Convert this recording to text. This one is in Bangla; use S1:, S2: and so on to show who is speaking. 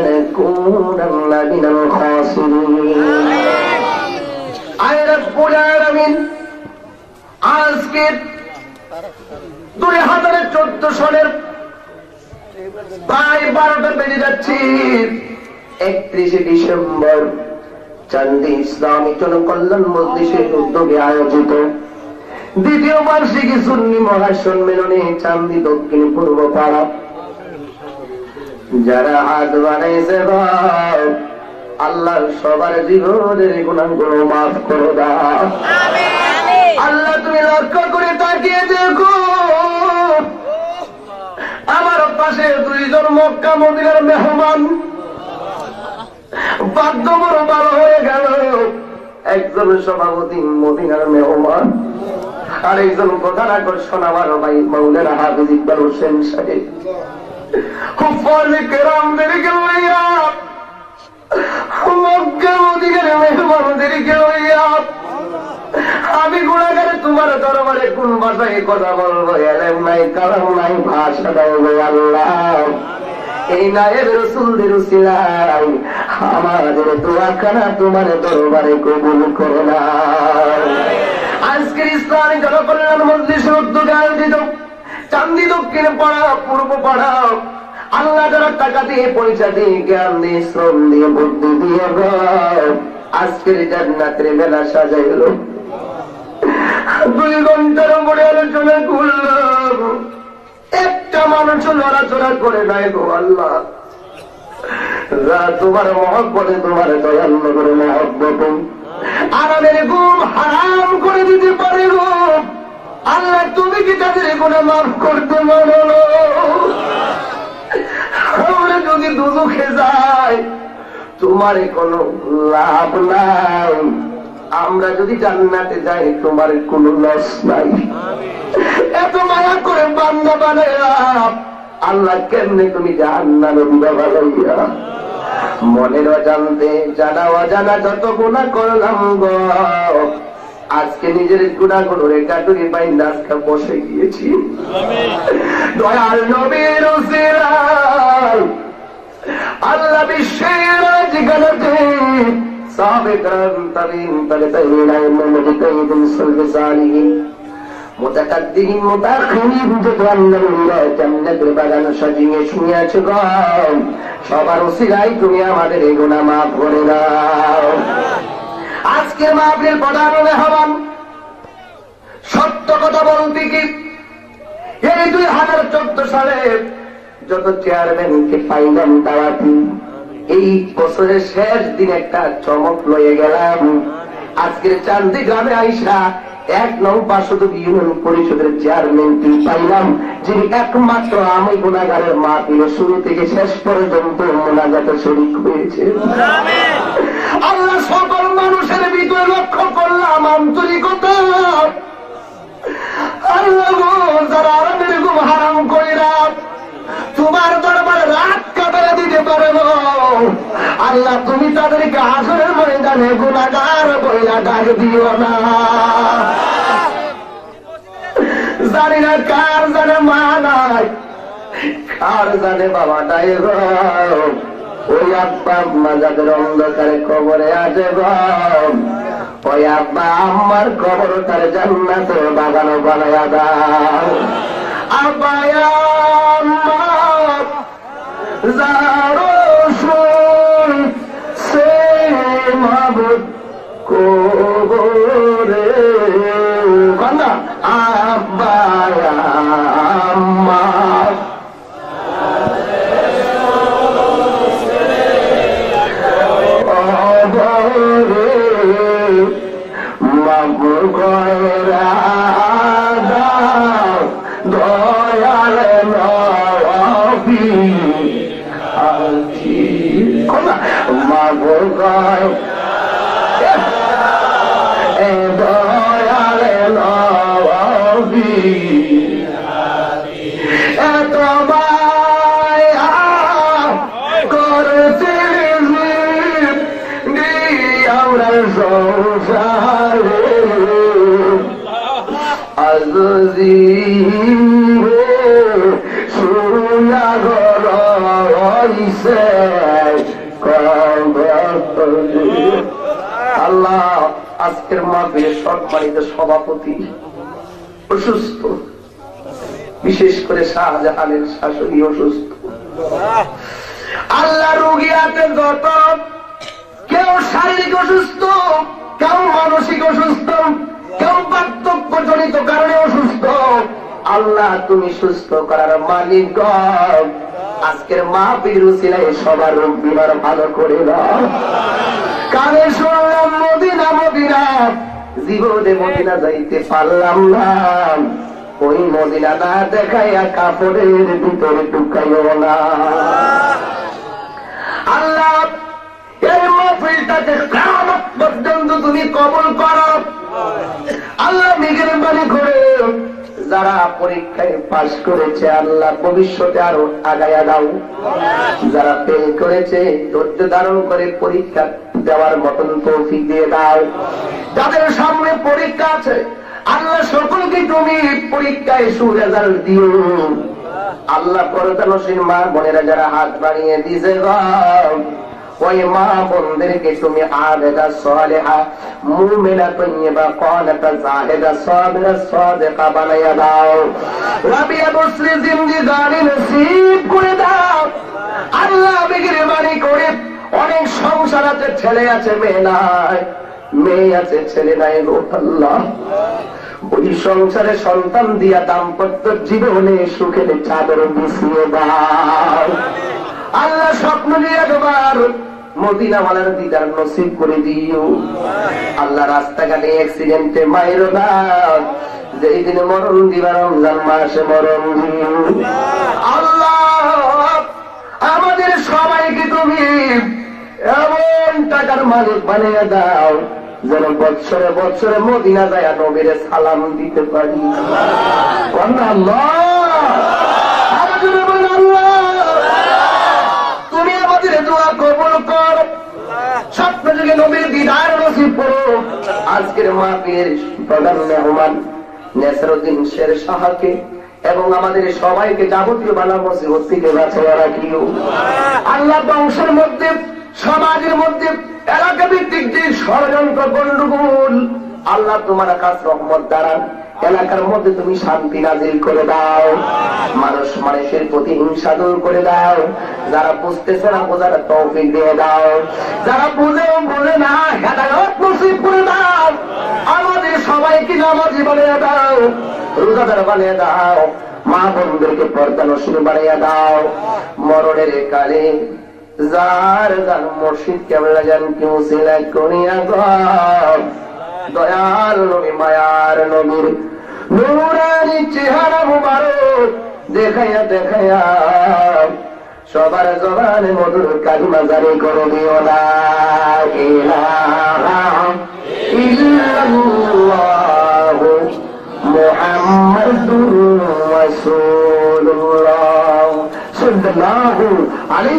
S1: لنكونن من الخاسرين আয় রব্বুল আলামিন আজকে 2014 সালের প্রায় 12টা বেজে যাচ্ছে 31শে ডিসেম্বর চান্দি ইসলামী জনকল্যাণ মজলিসের উদ্যোগে আয়োজিত দ্বিতীয় বার্ষিকী সুন্নি মহাসম্মেলনে চান্দি দক্ষিণ পূর্ব পাড়া যারা হাত বানাইছে আল্লাহ সবার জীবনের গুনাহগুলো মাফ করে দাও আল্লাহ তুমি লক্ষ্য করে তাকিয়ে দেখো আমার পাশে দুইজন মক্কা মদিনার মেহমান বাধ্য বড় ভালো হয়ে গেল একজন সভাপতি মদিনার মেহমান আর একজন প্রধান আকর্ষণ আমার ভাই মাওলানা হাফিজ ইকবাল হোসেন সাহেব হুফাজে কেরামদেরকে লইয়া মক্কা মদিনার মেহমানদেরকে লইয়া আমি গুণাগারে তোমার দরবারে কোন ভাষায় কথা বলবো এলেম নাই কালাম নাই ভাষা দেবো আল্লাহ এই নায়েব রাসূলদের উসিলায় আমাদের দোয়াখানা তোমার দরবারে কবুল করো না আজকের ইসলামী জনকল্যাণ মজলিসের উদ্যোগে আয়োজিত চান্দি দক্ষিণ পাড়া পূর্ব পাড়া আল্লাহ যারা টাকা দিয়ে পয়সা দিয়ে জ্ঞান দিয়ে শ্রম দিয়ে বুদ্ধি দিয়ে আজকের জান্নাতের মেলা সাজাইল 2 ঘন্টার উপরে আলোচনা করলাম একটা মানুষ লড়াচড়া করে নাই গো আল্লাহ তোমার মহব্বতে তোমার দয়াল নগরে মহব্বত আমাদের ঘুম হারাম করে দিতে পারে গো আল্লাহ তুমি কি তাদের গুনাহ মাফ করতে পারো আমরা যদি দুজখে যাই তোমার কোনো লাভ নাই আমরা যদি জান্নাতে যাই তোমার কোনো লস নাই এত মায়া করে বান্দা বানাইয়া আল্লাহ কেমনে তুমি জাহান্নামে দিবা বানাইয়া মনের অজান্তে জানা অজানা যত গুনাহ করলাম গো আজকে নিজের গুনাহগুলো রেখাটুরি বাইন্দা আজকে বসে গিয়েছি দয়াল নবীর উসিলায় আল্লাহ বিশ্বের রাজগাতে সাহাবে کرام তাবিঈন তাবেঈন মুতাকাদ্দিমিন সালিহিন মুতাকাদ্দিমিন মুতাআখিরিন যত আল্লাহ জান্নাতের বাগান সাজিয়ে শুয়ে আছে গো সবার উসিলায় তুমি আমাদের এই গুনাহ মাফ করে দাও আজকে মাহফিল প্রধান মেহমান সত্য কথা বলতে কি এই 2014 সালে যত চেয়ারম্যানকে পাইলাম দাওয়াতি এই বছরের শেষ দিন একটা চমক লয়ে গেলাম আজকের চান্দি গ্রামে আইসা 1 নং পার্শ্বদ ইউনিয়ন পরিষদের চেয়ারম্যানকে পাইলাম যিনি একমাত্র আমি গুনাহগারের মাহফিলের শুরু থেকে শেষ পর্যন্ত মুনাজাতে শরীক হয়েছে আল্লাহ সকল মানুষের ভিতরে লক্ষ্য করলাম আন্তরিকতা আল্লাহ যারা আরবের ঘুম হারাম কইরা তোমার দরবারে রাত কাটাতে দিতে পারে আল্লাহ তুমি তাদেরকে হাসরের ময়দানে গুনাহগার বইলা ডাক দিও না জানি না কার জানে মা নাই কার জানে বাবা নাই গো ওই আব্বা আম্মা যাদের অন্ধকারে কবরে আছে গো ওই আব্বা আম্মার কবর তার জান্নাতের বাগান বানায়া দাও আব্বা আম্মা যারো শুন সে মাবুদ কবরে বান্দা আব্বা আম্মা দয়াল নবী মাগো গায় দয়াল নবী এত মায়া করতে আমরা সংসারে আজি শুনা গরইছে আল্লাহ আজকের মাহফিলের সম্মানিত সভাপতি অসুস্থ, বিশেষ করে শাহজাহানের শাশুড়ি অসুস্থ। আল্লাহ রোগী আছে যত, কেউ শারীরিক অসুস্থ, কেউ মানসিক অসুস্থ, কেউ বার্ধক্যজনিত কারণে অসুস্থ। আল্লাহ তুমি সুস্থ করার মালিক। আজকের মাহফিলের উসিলায় সবার রোগ বিমার ভালো করে দাও। কানে শুনলাম মদিনা মদিনা, জীবনে মদিনা যাইতে পারলাম না। ওই মদিনা না দেখাইয়া কাপড়ের ভিতরে ঢুকাইও না। আল্লাহ এই মাহফিলটাকে কিয়ামত পর্যন্ত তুমি কবুল করো। আল্লাহ মেহেরবানি করে যারা পরীক্ষায় পাস করেছে আল্লাহ ভবিষ্যতে আরো আগায়া দাও। যারা ফেল করেছে ধৈর্য ধারণ করে পরীক্ষা দেওয়ার মতন তৌফিক দিয়ে দাও। যাদের সামনে পরীক্ষা আছে আল্লাহ সকলকে তুমি পরীক্ষায় সুরেজাল্ট দিও। আল্লাহ পরদানশীল মা বোনেরা যারা হাত বাড়িয়ে দিছে ওই মা বোনদেরকে তুমি আবেদা সালেহা মুমিনা তাইয়্যিবা কানাতা জাহিদা সাবিরা সাদিকা বানায়া দাও। রাবিয়া মুসলিম জিন্দেগানি নসিব করে দাও। আল্লাহ মেহেরবানি করে অনেক সংসার আছে, ছেলে আছে মেয়ে নাই, মেয়ে আছে ছেলে নাই গো আল্লাহ। ওই সংসারে সন্তান দিয়া দাম্পত্য জীবনে সুখের চাদর বিছিয়ে দাও। আল্লাহ স্বপ্ন নিয়ে তোমার মদিনাওয়ালার দিদার নসিব করে দিও। আল্লাহ রাস্তাঘাটে অ্যাক্সিডেন্টে মাইরো না, যেই দিনে মরণ দিবা রমজান মাসে মরণ দিও। আল্লাহ আমাদের সবাইকে তুমি এমন টাকার মালিক বানিয়ে দাও যেন বৎসরে বৎসরে মদিনা যায় নবীর সালাম দিতে পারি। তুমি আমাদের দোয়া কবুল কর, স্বপ্ন যুগে নবীর দিদার নসিব করো। আজকের মাহফিলের প্রধান মেহমান নেসরউদ্দিন শের শাহকে এবং আমাদের সবাইকে যাবতীয় বালা মুসিবত থেকে বাঁচিয়ে রাখিও। আল্লাহ বংশের মধ্যে, সমাজের মধ্যে, এলাকা ভিত্তিক যে ষড়যন্ত্র গন্ডগোল আল্লাহ তোমার কাছে রহমত দ্বারা এলাকার মধ্যে তুমি শান্তি নাজিল করে দাও। মানুষ মানুষের প্রতি হিংসা দূর করে দাও। যারা বুঝতেছে না বোঝার তৌফিক দিয়ে দাও। যারা বুঝেও বুঝে না হেদায়েত নসিব করে দাও। আমাদের সবাইকে নামাজি বানিয়ে দাও, রোজাদার বানিয়ে দাও, মা বোনদেরকে পর্দানশীল বানিয়ে দাও। মরণের কালে যার যার মুর্শিদ কেবলা জান কেউ সিলা করিয়া গো দয়াল নবী মায়ার নবীর নূরানি চেহারা মুবারক দেখাইয়া দেখাইয়া সবার জবানে মধুর কালিমা জারি করে দিও। লা ইলাহা ইল্লাল্লাহু মুহাম্মাদুর রাসূলুল্লাহ সাল্লাল্লাহু আলাইহি